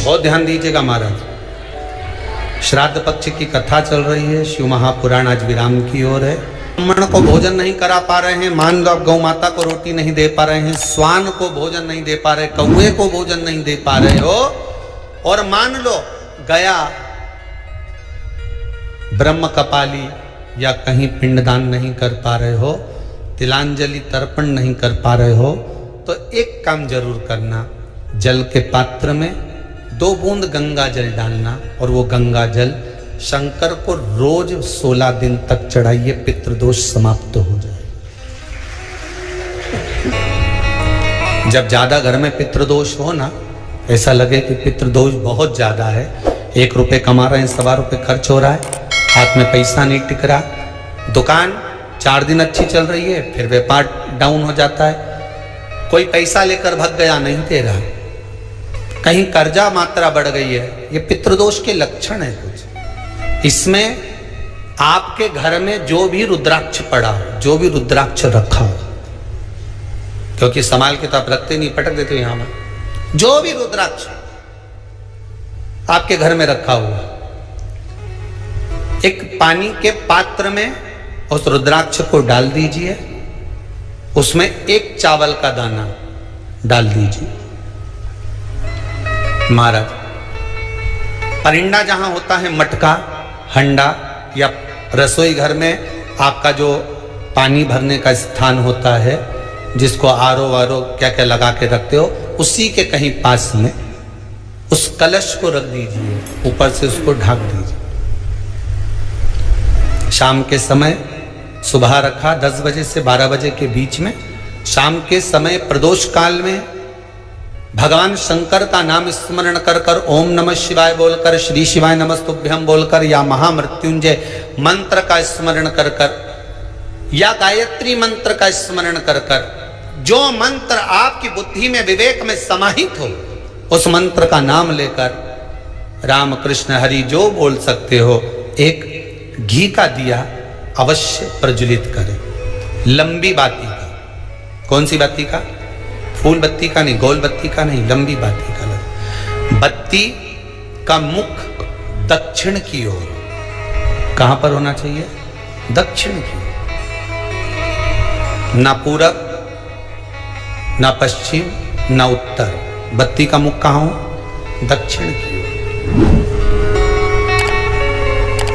बहुत ध्यान दीजिएगा महाराज। श्राद्ध पक्ष की कथा चल रही है, शिव महापुराण आज विराम की ओर है। ब्राह्मण को भोजन नहीं करा पा रहे हैं, मान लो आप गौ माता को रोटी नहीं दे पा रहे हैं, स्वान को भोजन नहीं दे पा रहे, कौवे को भोजन नहीं दे पा रहे हो, और मान लो गया ब्रह्म कपाली या कहीं पिंडदान नहीं कर पा रहे हो, तिलांजलि तर्पण नहीं कर पा रहे हो, तो एक काम जरूर करना, जल के पात्र में 2 बूंद गंगा जल डालना और वो गंगा जल शंकर को रोज 16 दिन तक चढ़ाइए, पितृदोष समाप्त हो जाए। जब ज्यादा घर में पितृदोष हो ना, ऐसा लगे कि पितृदोष बहुत ज्यादा है, 1 रुपए कमा रहे हैं, 1.25 रुपए खर्च हो रहा है, हाथ में पैसा नहीं टिक रहा, दुकान 4 दिन अच्छी चल रही है, फिर व्यापार डाउन हो जाता है, कोई पैसा लेकर भग गया, नहीं दे रहा, कहीं कर्जा मात्रा बढ़ गई है, ये पितृदोष के लक्षण है कुछ। इसमें आपके घर में जो भी रुद्राक्ष पड़ा हो, जो भी रुद्राक्ष रखा हो, क्योंकि संभाल के तो आप रखते नहीं, पटक देते हो यहां में, जो भी रुद्राक्ष आपके घर में रखा हुआ, एक पानी के पात्र में उस रुद्राक्ष को डाल दीजिए, उसमें 1 चावल का दाना डाल दीजिए। महाराज, परिंदा जहां होता है, मटका, हंडा या रसोई घर में आपका जो पानी भरने का स्थान होता है, जिसको आरो वारो क्या क्या लगा के रखते हो, उसी के कहीं पास में उस कलश को रख दीजिए, ऊपर से उसको ढक दीजिए। शाम के समय, सुबह रखा 10 बजे से 12 बजे के बीच में, शाम के समय प्रदोष काल में भगवान शंकर का नाम स्मरण कर कर, ओम नमः शिवाय बोलकर, श्री शिवाय नमस्तुभ्यं बोलकर, या महामृत्युंजय मंत्र का स्मरण कर कर, या गायत्री मंत्र का स्मरण कर कर, जो मंत्र आपकी बुद्धि में विवेक में समाहित हो, उस मंत्र का नाम लेकर राम कृष्ण हरि जो बोल सकते हो, एक घी का दिया अवश्य प्रज्वलित करें, लंबी बाती का। कौन सी बाती का? फूल बत्ती का नहीं, गोल बत्ती का नहीं, लंबी बाती का। बत्ती का मुख दक्षिण की ओर, कहां पर होना चाहिए? दक्षिण की ओर, ना पूरब, ना पश्चिम, ना उत्तर। बत्ती का मुख कहां हो? दक्षिण की ओर।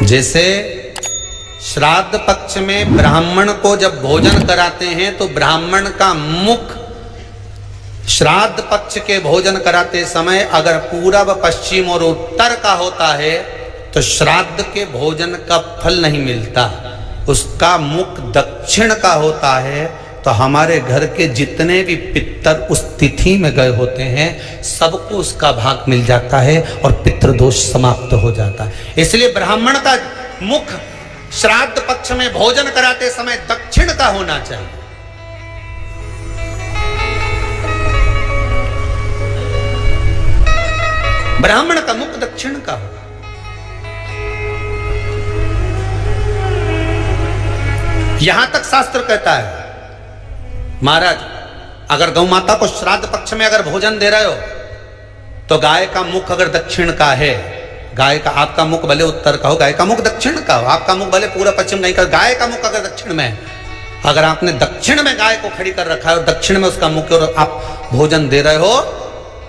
जैसे श्राद्ध पक्ष में ब्राह्मण को जब भोजन कराते हैं तो ब्राह्मण का मुख श्राद्ध पक्ष के भोजन कराते समय अगर पूरब, पश्चिम और उत्तर का होता है तो श्राद्ध के भोजन का फल नहीं मिलता, उसका मुख दक्षिण का होता है तो हमारे घर के जितने भी पितर उस तिथि में गए होते हैं सबको उसका भाग मिल जाता है और पितृदोष समाप्त हो जाता है। इसलिए ब्राह्मण का मुख श्राद्ध पक्ष में भोजन कराते समय दक्षिण का होना चाहिए। ब्राह्मण का मुख दक्षिण का हो। यहां तक शास्त्र कहता है महाराज, अगर गौ माता को श्राद्ध पक्ष में अगर भोजन दे रहे हो तो गाय का मुख अगर दक्षिण का है, गाय का, आपका मुख भले उत्तर का हो, गाय का मुख दक्षिण का हो, आपका मुख भले पूरा पश्चिम नहीं का, गाय का मुख अगर दक्षिण में है, अगर आपने दक्षिण में गाय को खड़ी कर रखा है और दक्षिण में उसका मुख और आप भोजन दे रहे हो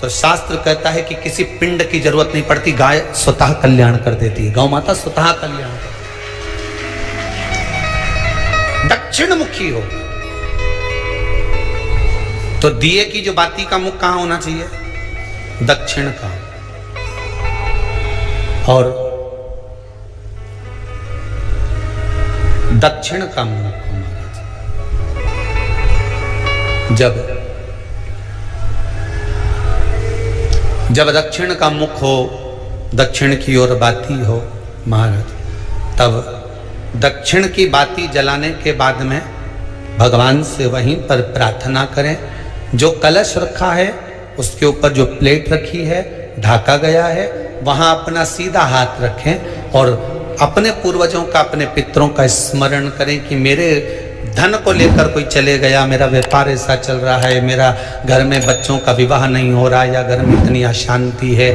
तो शास्त्र कहता है कि किसी पिंड की जरूरत नहीं पड़ती, गाय स्वतः कल्याण कर देती है, गौ माता स्वतः कल्याण कर, दक्षिण मुखी हो। तो दिए की जो बाती का मुख कहां होना चाहिए? दक्षिण का। और दक्षिण का मुख होना चाहिए। जब दक्षिण का मुख हो, दक्षिण की ओर बाती हो महाराज, तब दक्षिण की बाती जलाने के बाद में भगवान से वहीं पर प्रार्थना करें। जो कलश रखा है उसके ऊपर जो प्लेट रखी है, ढाका गया है, वहां अपना सीधा हाथ रखें और अपने पूर्वजों का, अपने पितरों का स्मरण करें कि मेरे धन को लेकर कोई चले गया, मेरा व्यापार ऐसा चल रहा है, मेरा घर में बच्चों का विवाह नहीं हो रहा, या घर में इतनी अशांति है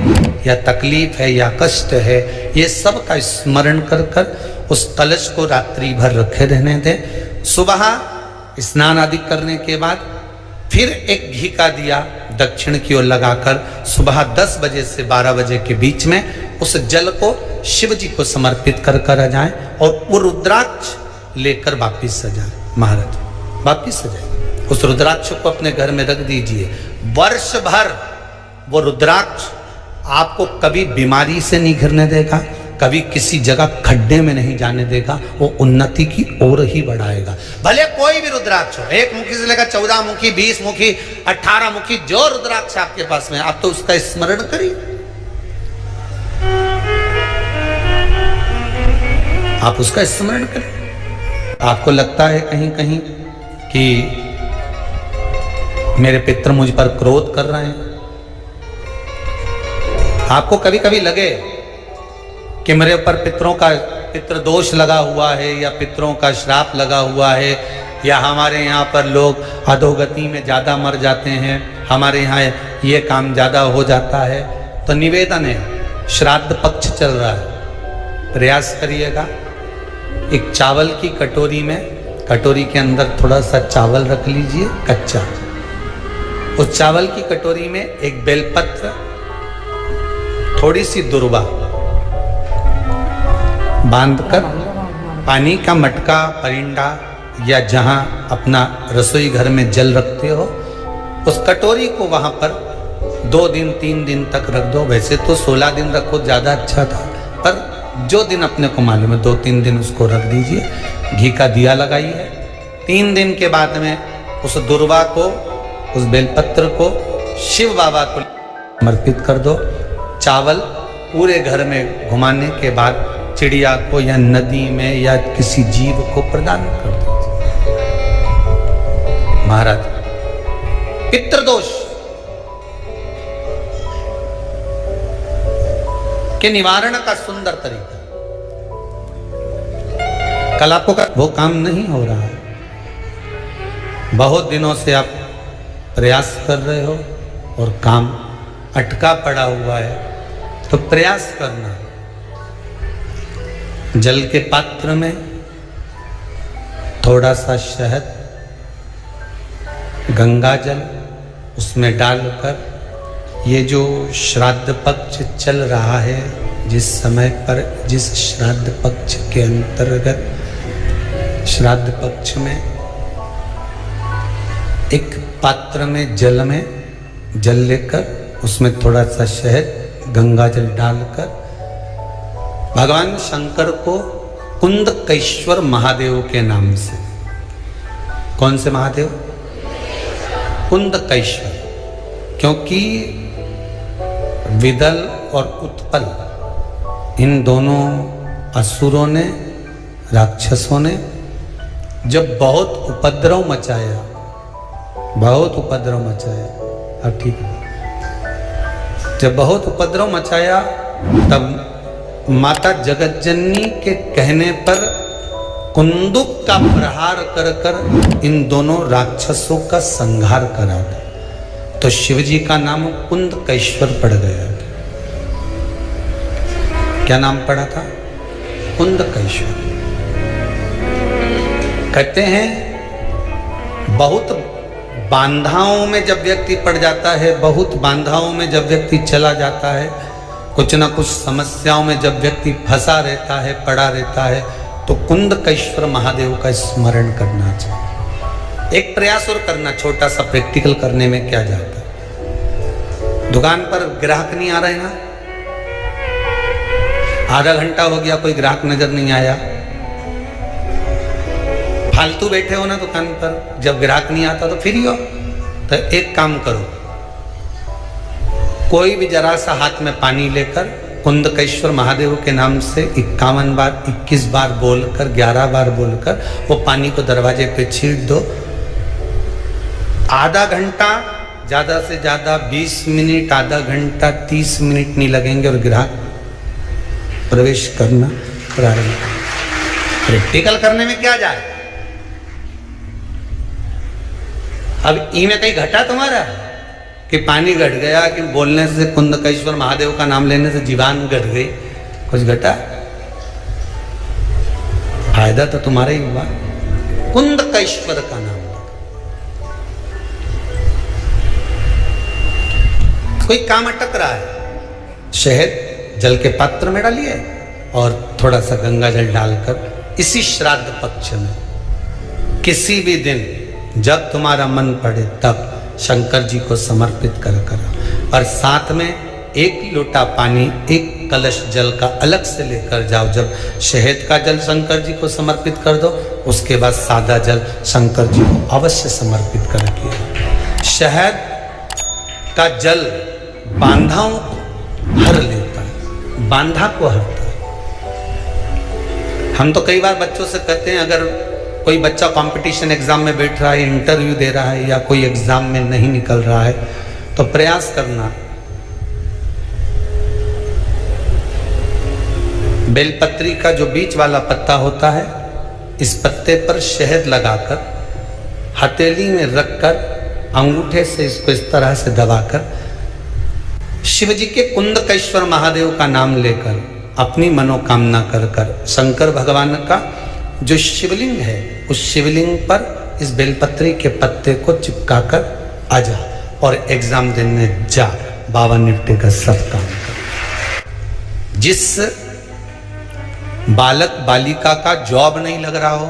या तकलीफ है या कष्ट है, ये सब का स्मरण कर कर उस कलश को रात्रि भर रखे रहने दें। सुबह स्नान आदि करने के बाद फिर एक घी का दिया दक्षिण की ओर लगाकर सुबह 10 बजे से 12 बजे के बीच में उस जल को शिव जी को समर्पित कर कर आ जाए और वो रुद्राक्ष लेकर वापिस सजाए। महाराज वापिस सजाए, उस रुद्राक्ष को अपने घर में रख दीजिए। वर्ष भर वो रुद्राक्ष आपको कभी बीमारी से नहीं घिरने देगा, कभी किसी जगह खड्डे में नहीं जाने देगा, वो उन्नति की ओर ही बढ़ाएगा। भले कोई भी रुद्राक्ष हो, 1 मुखी से लेकर 14 मुखी, 20 मुखी, 18 मुखी, जो रुद्राक्ष आपके पास में, आप तो उसका स्मरण करिए, आप उसका स्मरण करें। आपको लगता है कहीं कहीं कि मेरे पितर मुझ पर क्रोध कर रहे हैं, आपको कभी कभी लगे कि मेरे ऊपर पितृ दोष लगा हुआ है या पितरों का श्राप लगा हुआ है, या हमारे यहाँ पर लोग अधोगति में ज़्यादा मर जाते हैं, हमारे यहाँ ये काम ज़्यादा हो जाता है, तो निवेदन है, श्राद्ध पक्ष चल रहा है, प्रयास करिएगा। एक चावल की कटोरी में, कटोरी के अंदर थोड़ा सा चावल रख लीजिए कच्चा, उस चावल की कटोरी में एक बेलपत्र, थोड़ी सी दुर्वा बांधकर पानी का मटका, परिंडा या जहां अपना रसोई घर में जल रखते हो, उस कटोरी को वहां पर 2 दिन 3 दिन तक रख दो। वैसे तो 16 दिन रखो ज़्यादा अच्छा था, पर जो दिन अपने को मालूम है 2-3 दिन उसको रख दीजिए। घी का दिया लगाइए। 3 दिन के बाद में उस दुर्वा को, उस बेलपत्र को शिव बाबा को समर्पित कर दो। चावल पूरे घर में घुमाने के बाद चिड़िया को या नदी में या किसी जीव को प्रदान कर दीजिए। महाराज पितृदोष के निवारण का सुंदर तरीका। कल आपको वो काम नहीं हो रहा है, बहुत दिनों से आप प्रयास कर रहे हो और काम अटका पड़ा हुआ है, तो प्रयास करना। जल के पात्र में थोड़ा सा शहद, गंगा जल उसमें डालकर, ये जो श्राद्ध पक्ष चल रहा है, जिस समय पर, जिस श्राद्ध पक्ष के अंतर्गत, श्राद्ध पक्ष में एक पात्र में जल लेकर उसमें थोड़ा सा शहद, गंगा जल डालकर भगवान शंकर को कुंदकेश्वर महादेव के नाम से, कौन से महादेव? कुंदकेश्वर, क्योंकि विदल और उत्पल इन दोनों असुरों ने, राक्षसों ने जब बहुत उपद्रव मचाया, अब ठीक है, जब बहुत उपद्रव मचाया, तब माता जगतजननी के कहने पर कुंदुक का प्रहार कर कर इन दोनों राक्षसों का संहार करा था। तो शिव जी का नाम कुंदकेश्वर पड़ गया। क्या नाम पड़ा था? कुंदकेश्वर। कहते हैं बहुत बांधाओं में जब व्यक्ति पड़ जाता है, बहुत बांधाओं में जब व्यक्ति चला जाता है, कुछ ना कुछ समस्याओं में जब व्यक्ति फंसा रहता है, पड़ा रहता है, तो कुंदकेश्वर महादेव का स्मरण करना चाहिए। एक प्रयास और करना, छोटा सा प्रैक्टिकल करने में क्या जाता है। दुकान पर ग्राहक नहीं आ रहे ना, आधा घंटा हो गया, कोई ग्राहक नजर नहीं आया, फालतू बैठे हो ना दुकान पर, जब ग्राहक नहीं आता तो फ्री हो, तो एक काम करो, कोई भी जरा सा हाथ में पानी लेकर कुंदकेश्वर महादेव के नाम से 51 बार, 21 बार बोलकर, 11 बार बोलकर वो पानी को दरवाजे पे छीट दो। आधा घंटा, ज़्यादा से ज़्यादा 20 मिनट, आधा घंटा 30 मिनट नहीं लगेंगे और ग्राहक प्रवेश करना प्रारंभ। प्रैक्टिकल करने में क्या जाए, अब ई में कहीं घटा तुम्हारा कि पानी घट गया, कि बोलने से कुंदकेश्वर महादेव का नाम लेने से जीवान घट गई, कुछ घटा? फायदा तो तुम्हारा ही हुआ। कुंदकेश्वर का नाम, कोई काम अटक रहा है, शहद जल के पात्र में डालिए और थोड़ा सा गंगा जल डालकर इसी श्राद्ध पक्ष में किसी भी दिन जब तुम्हारा मन पड़े तब शंकर जी को समर्पित कर और साथ में 1 लोटा पानी 1 कलश जल का अलग से लेकर जाओ। जब शहद का जल शंकर जी को समर्पित कर दो, उसके बाद सादा जल शंकर जी को अवश्य समर्पित करके। शहद का जल बांधाओं को हर लेता है, बांधा को हरता है। हम तो कई बार बच्चों से कहते हैं, अगर कोई बच्चा कंपटीशन एग्जाम में बैठ रहा है, इंटरव्यू दे रहा है या कोई एग्जाम में नहीं निकल रहा है, तो प्रयास करना बेलपत्री का जो बीच वाला पत्ता होता है, इस पत्ते पर शहद लगाकर हथेली में रखकर अंगूठे से इसको इस तरह से दबाकर शिव जी के कुंदकेश्वर महादेव का नाम लेकर अपनी मनोकामना कर कर शंकर भगवान का जो शिवलिंग है उस शिवलिंग पर इस बेलपत्री के पत्ते को चिपकाकर आ जा और एग्जाम देने जा। बाबा निपटे का सब काम कर। जिस बालक बालिका का जॉब नहीं लग रहा हो,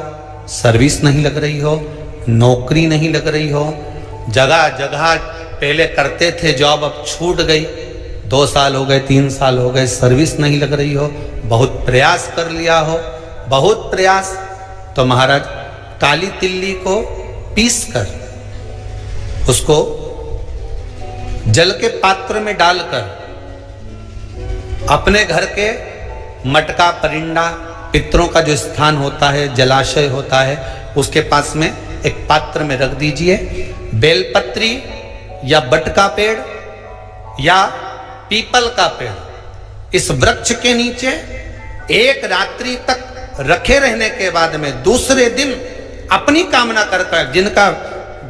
सर्विस नहीं लग रही हो, नौकरी नहीं लग रही हो, जगह जगह पहले करते थे जॉब, अब छूट गई, 2 साल हो गए, 3 साल हो गए, सर्विस नहीं लग रही हो, बहुत प्रयास कर लिया हो, बहुत प्रयास, तो महाराज काली तिल्ली को पीस कर उसको जल के पात्र में डालकर अपने घर के मटका परिंडा पितरों का जो स्थान होता है, जलाशय होता है, उसके पास में एक पात्र में रख दीजिए। बेलपत्री या बट का पेड़ या पीपल का पेड़, इस वृक्ष के नीचे 1 रात्रि तक रखे रहने के बाद में दूसरे दिन अपनी कामना कर जिनका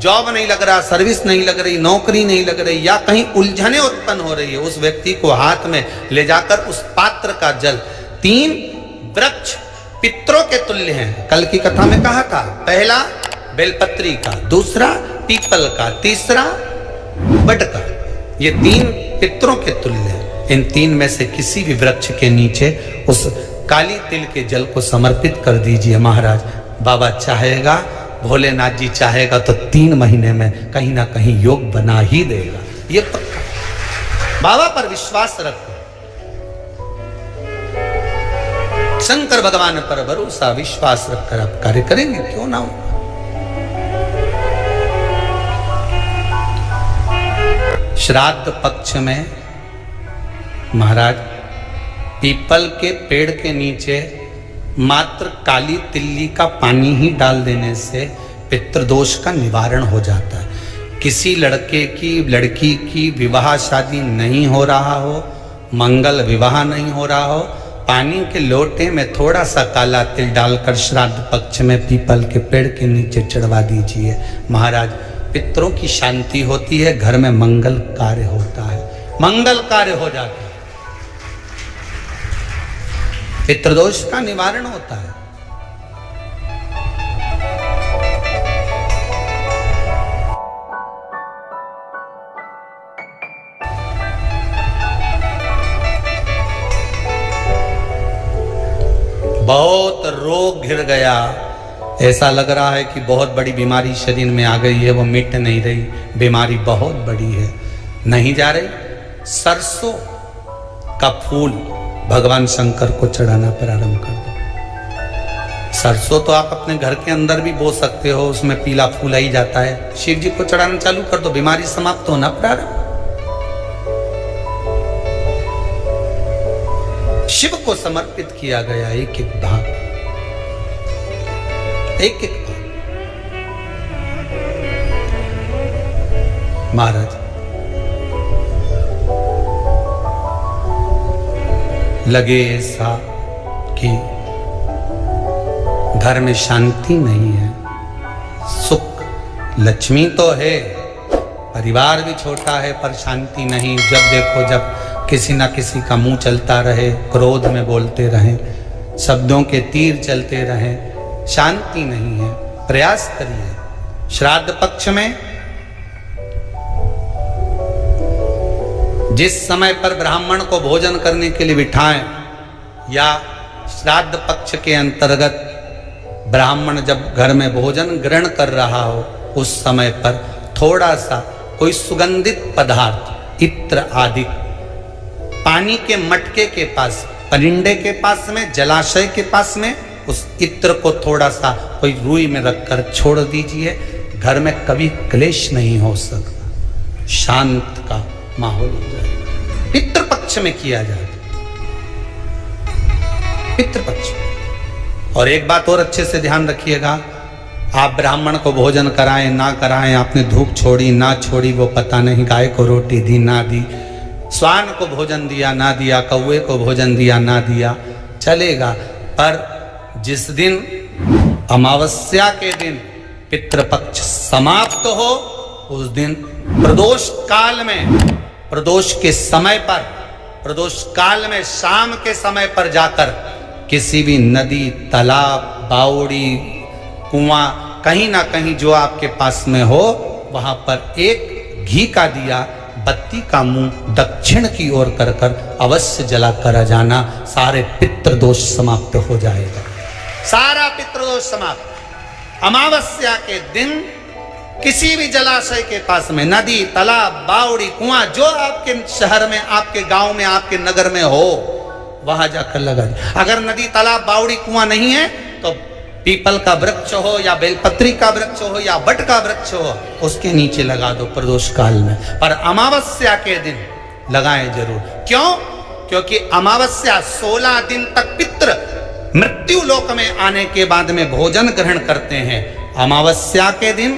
जॉब नहीं लग रहा, सर्विस नहीं लग रही, नौकरी नहीं लग रही या कहीं उलझने उत्पन्न हो रही है, उस व्यक्ति को हाथ में ले जाकर उस पात्र का जल 3 वृक्ष पितरों के तुल्य हैं। कल की कथा में कहा था, पहला बेलपत्री का, दूसरा पीपल का, तीसरा बट का, ये 3 पितरों के तुल्य हैं। इन 3 में से किसी भी वृक्ष के नीचे उस काली तिल के जल को समर्पित कर दीजिए महाराज। बाबा चाहेगा, भोलेनाथ जी चाहेगा तो 3 महीने में कहीं ना कहीं योग बना ही देगा, ये पक्का। बाबा पर विश्वास रखो, शंकर भगवान पर भरोसा विश्वास रखकर आप कार्य करेंगे, क्यों ना हो। श्राद्ध पक्ष में महाराज पीपल के पेड़ के नीचे मात्र काली तिल्ली का पानी ही डाल देने से पितृदोष का निवारण हो जाता है। किसी लड़के की लड़की की विवाह शादी नहीं हो रहा हो, मंगल विवाह नहीं हो रहा हो, पानी के लोटे में थोड़ा सा काला तिल डालकर श्राद्ध पक्ष में पीपल के पेड़ के नीचे चढ़वा दीजिए महाराज। पितरों की शांति होती है, घर में मंगल कार्य होता है, मंगल कार्य हो जाता है, पितृदोष का निवारण होता है। बहुत रोग घिर गया, ऐसा लग रहा है कि बहुत बड़ी बीमारी शरीर में आ गई है, वो मिट नहीं रही, बीमारी बहुत बड़ी है, नहीं जा रही। सरसों का फूल भगवान शंकर को चढ़ाना प्रारंभ कर दो। सरसों तो आप अपने घर के अंदर भी बो सकते हो, उसमें पीला फूल ही जाता है, शिव जी को चढ़ाना चालू कर दो, बीमारी समाप्त होना प्रारंभ। शिव को समर्पित किया गया एक एक भाग, एक एक भाग। महाराज लगे ऐसा कि घर में शांति नहीं है, सुख लक्ष्मी तो है, परिवार भी छोटा है पर शांति नहीं। जब देखो जब किसी ना किसी का मुंह चलता रहे, क्रोध में बोलते रहें, शब्दों के तीर चलते रहें, शांति नहीं है। प्रयास करिए। श्राद्ध पक्ष में जिस समय पर ब्राह्मण को भोजन करने के लिए बिठाएं या श्राद्ध पक्ष के अंतर्गत ब्राह्मण जब घर में भोजन ग्रहण कर रहा हो, उस समय पर थोड़ा सा कोई सुगंधित पदार्थ, इत्र आदि, पानी के मटके के पास, परिंडे के पास में, जलाशय के पास में उस इत्र को थोड़ा सा कोई रुई में रखकर छोड़ दीजिए। घर में कभी क्लेश नहीं हो सकता, शांत का माहौल हो जाए। पितृपक्ष में किया जाए, पितृपक्ष। और एक बात और अच्छे से ध्यान रखिएगा, आप ब्राह्मण को भोजन कराएं ना कराएं, आपने धूप छोड़ी ना छोड़ी वो पता नहीं, गाय को रोटी दी ना दी, स्वान को भोजन दिया ना दिया, कौवे को भोजन दिया ना दिया, चलेगा। पर जिस दिन अमावस्या के दिन पितृपक्ष समाप्त हो, उस दिन प्रदोष काल में, प्रदोष के समय पर, प्रदोष काल में शाम के समय पर जाकर किसी भी नदी, तालाब, बावड़ी, कुआं, कहीं ना कहीं जो आपके पास में हो, वहां पर एक घी का दिया, बत्ती का मुंह दक्षिण की ओर कर कर अवश्य जला कर जाना। सारे पितृदोष समाप्त हो जाएगा, सारा पितृदोष समाप्त। अमावस्या के दिन किसी भी जलाशय के पास में, नदी, तालाब, बावड़ी, कुआं, जो आपके शहर में, आपके गांव में, आपके नगर में हो, वहां जाकर लगा दे। अगर नदी, तालाब, बावड़ी, कुआं नहीं है तो पीपल का वृक्ष हो या बेलपत्री का वृक्ष हो या बट का वृक्ष हो, उसके नीचे लगा दो प्रदोष काल में। पर अमावस्या के दिन लगाएं जरूर। क्यों? क्योंकि अमावस्या 16 दिन तक पितृ मृत्यु लोक में आने के बाद में भोजन ग्रहण करते हैं। अमावस्या के दिन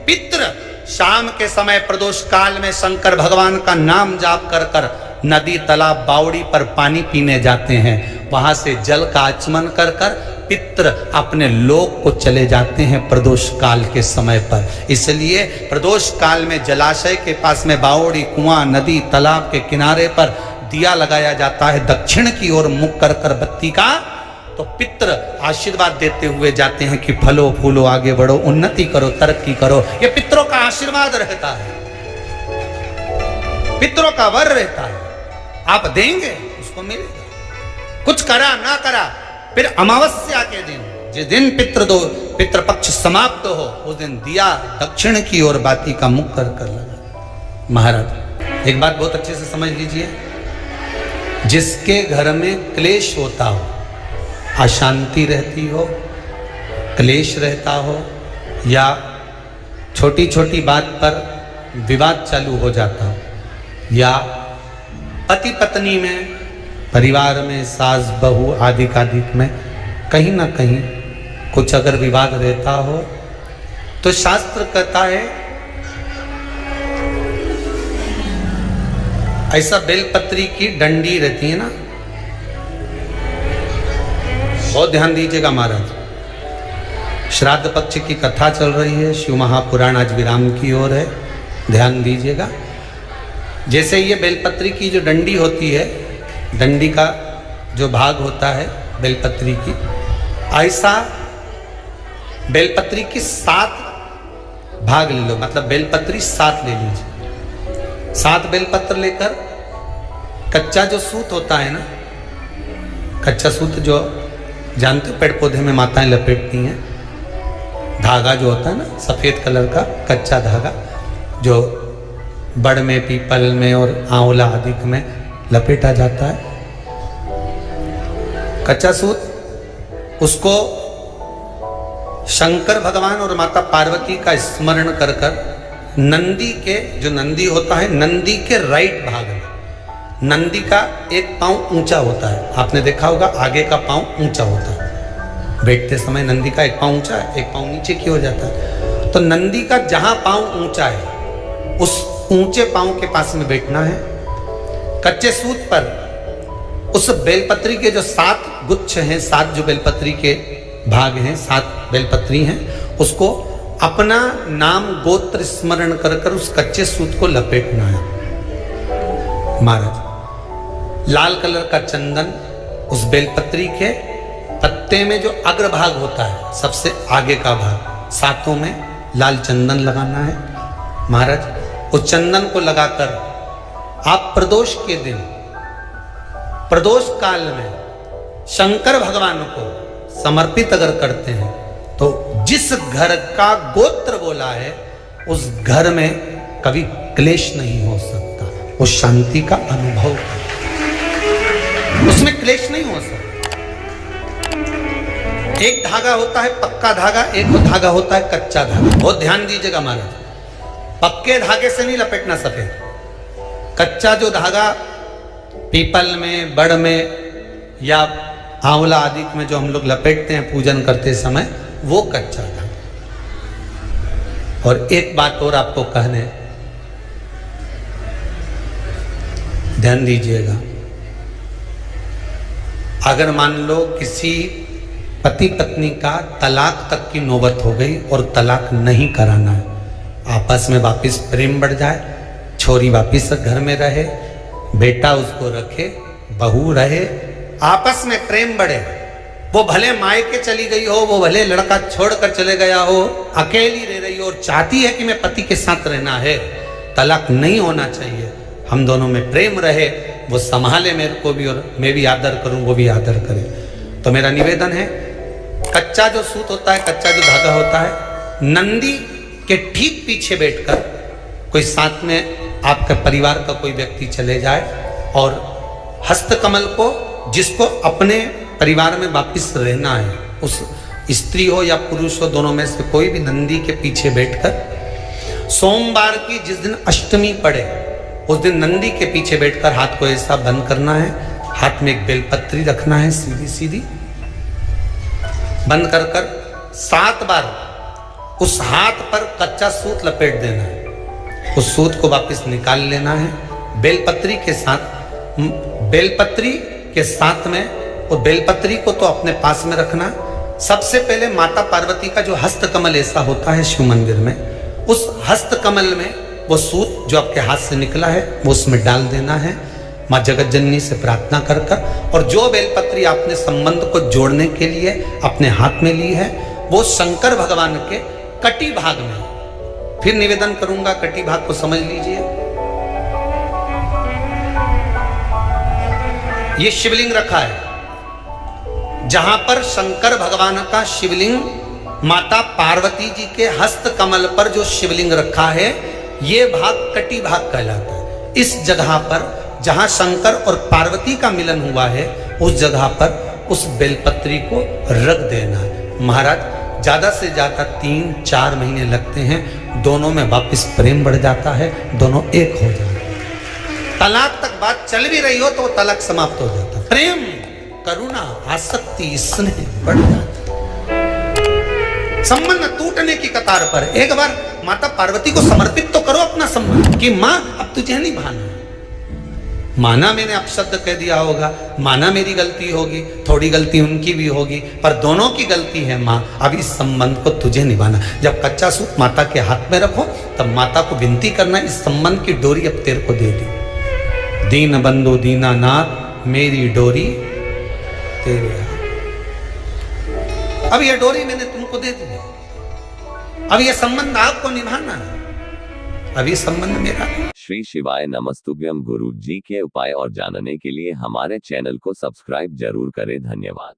पितृ शाम के समय प्रदोष काल में शंकर भगवान का नाम जाप कर कर नदी, तालाब, बावड़ी पर पानी पीने जाते हैं। वहां से जल का आचमन कर कर पितृ अपने लोक को चले जाते हैं प्रदोष काल के समय पर। इसलिए प्रदोष काल में जलाशय के पास में, बावड़ी, कुआं, नदी, तालाब के किनारे पर दिया लगाया जाता है दक्षिण की ओर मुख कर कर बत्ती का। तो पितृ आशीर्वाद देते हुए जाते हैं कि फलो फूलो, आगे बढ़ो, उन्नति करो, तरक्की करो। ये पितरों का आशीर्वाद रहता है, पितरों का वर रहता है। आप देंगे उसको मिलेगा, कुछ करा ना करा। फिर अमावस्या के दिन, जिस दिन पितृपक्ष समाप्त हो, उस दिन दिया दक्षिण की ओर बाती का मुख कर कर लगा। महाराज एक बात बहुत अच्छे से समझ लीजिए, जिसके घर में क्लेश होता हो, अशांति रहती हो, क्लेश रहता हो, या छोटी छोटी बात पर विवाद चालू हो जाता हो, या पति पत्नी में, परिवार में, सास बहू आदि कादिक में कहीं ना कहीं कुछ अगर विवाद रहता हो, तो शास्त्र कहता है ऐसा बेलपत्री की डंडी रहती है ना, बहुत ध्यान दीजिएगा महाराज। श्राद्ध पक्ष की कथा चल रही है, शिव महापुराण आज विराम की ओर है, ध्यान दीजिएगा। जैसे ये बेलपत्री की जो डंडी होती है, डंडी का जो भाग होता है बेलपत्री की, ऐसा बेलपत्री की 7 भाग ले लो, मतलब बेलपत्री 7 ले लीजिए। 7 बेलपत्र लेकर कच्चा जो सूत होता है ना, कच्चा सूत जो जानते हो पेड़ पौधे में माताएं लपेटती हैं, धागा जो होता है ना सफेद कलर का कच्चा धागा, जो बड़ में, पीपल में और आंवला आदि में लपेटा जाता है, कच्चा सूत, उसको शंकर भगवान और माता पार्वती का स्मरण कर कर नंदी के, जो नंदी होता है, नंदी के राइट भाग में, नंदी का एक पांव ऊंचा होता है, आपने देखा होगा आगे का पांव ऊंचा होता है, बैठते समय नंदी का एक पांव ऊंचा है, एक पांव नीचे की हो जाता है। तो नंदी का जहां पांव ऊंचा है, उस ऊंचे पांव के पास में बैठना है। कच्चे सूत पर उस बेलपत्री के जो 7 गुच्छ हैं, 7 जो बेलपत्री के भाग हैं, 7 बेलपत्री हैं, उसको अपना नाम गोत्र स्मरण कर कर उस कच्चे सूत को लपेटना है। महाराज लाल कलर का चंदन उस बेलपत्री के पत्ते में जो अग्रभाग होता है, सबसे आगे का भाग, सातों में लाल चंदन लगाना है। महाराज उस चंदन को लगाकर आप प्रदोष के दिन, प्रदोष काल में शंकर भगवान को समर्पित अगर करते हैं तो जिस घर का गोत्र बोला है उस घर में कभी क्लेश नहीं हो सकता, वो शांति का अनुभव है, उसमें क्लेश नहीं हो सकता। एक धागा होता है पक्का धागा, एक धागा होता है कच्चा धागा। बहुत ध्यान दीजिएगा महाराज, पक्के धागे से नहीं लपेटना सफेद, कच्चा जो धागा पीपल में, बड़ में या आंवला आदि में जो हम लोग लपेटते हैं पूजन करते समय, वो कच्चा धागा। और एक बात और आपको कहने, ध्यान दीजिएगा, अगर मान लो किसी पति पत्नी का तलाक तक की नौबत हो गई और तलाक नहीं कराना है, आपस में वापिस प्रेम बढ़ जाए, छोरी वापिस घर में रहे, बेटा उसको रखे, बहू रहे, आपस में प्रेम बढ़े, वो भले मायके चली गई हो, वो भले लड़का छोड़कर चले गया हो, अकेली रह रही हो और चाहती है कि मैं पति के साथ रहना है, तलाक नहीं होना चाहिए, हम दोनों में प्रेम रहे, वो संभाले मेरे को भी और मैं भी आदर करूं, वो भी आदर करे। तो मेरा निवेदन है, कच्चा जो सूत होता है, कच्चा जो धागा होता है, नंदी के ठीक पीछे बैठकर कोई साथ में आपके परिवार का कोई व्यक्ति चले जाए और हस्तकमल को, जिसको अपने परिवार में वापिस रहना है, उस स्त्री हो या पुरुष हो, दोनों में से कोई भी नंदी के पीछे बैठकर सोमवार की जिस दिन अष्टमी पड़े उस दिन नंदी के पीछे बैठकर हाथ को ऐसा बंद करना है, हाथ में एक बेलपत्री रखना है, सीधी सीधी बंद कर कर 7 बार उस हाथ पर कच्चा सूत लपेट देना है, उस सूत को वापस निकाल लेना है बेलपत्री के साथ। बेलपत्री के साथ में, और बेलपत्री को तो अपने पास में रखना। सबसे पहले माता पार्वती का जो हस्तकमल ऐसा होता है शिव मंदिर में, उस हस्तकमल में वो सूत जो आपके हाथ से निकला है वो उसमें डाल देना है, माँ जगत जननी से प्रार्थना कर कर। और जो बेलपत्री आपने संबंध को जोड़ने के लिए अपने हाथ में ली है वो शंकर भगवान के कटी भाग में, फिर निवेदन करूंगा कटी भाग को समझ लीजिए। ये शिवलिंग रखा है, जहां पर शंकर भगवान का शिवलिंग, माता पार्वती जी के हस्त कमल पर जो शिवलिंग रखा है, ये भाग कटी भाग कहलाता है। इस जगह पर जहां शंकर और पार्वती का मिलन हुआ है, उस जगह पर उस बेलपत्री को रख देना है। महाराज ज्यादा से ज्यादा 3-4 महीने लगते हैं, दोनों में वापस प्रेम बढ़ जाता है, दोनों एक हो जाते हैं। तलाक तक बात चल भी रही हो तो तलाक समाप्त हो जाता है, प्रेम, करुणा, आसक्ति, स्नेह बढ़ जाता है। संबंध टूटने की कतार पर एक बार माता पार्वती को समर्पित तो करो अपना संबंध कि मां अब तुझे नहीं भाना। माना मैंने अपशब्द कह दिया होगा, माना मेरी गलती होगी, थोड़ी गलती उनकी भी होगी, पर दोनों की गलती है माँ, अब इस संबंध को तुझे निभाना। जब कच्चा सूत माता के हाथ में रखो तब माता को विनती करना, इस संबंध की डोरी अब तेरे को दे दी। दीन बंधु दीनानाथ मेरी डोरी तेरे हाथ। अब यह डोरी मैंने तुमको दे दी, अब यह संबंध आपको निभाना है, अब ये संबंध मेरा है। श्री शिवाय नमस्तुभ्यम। गुरु जी के उपाय और जानने के लिए हमारे चैनल को सब्सक्राइब जरूर करें। धन्यवाद।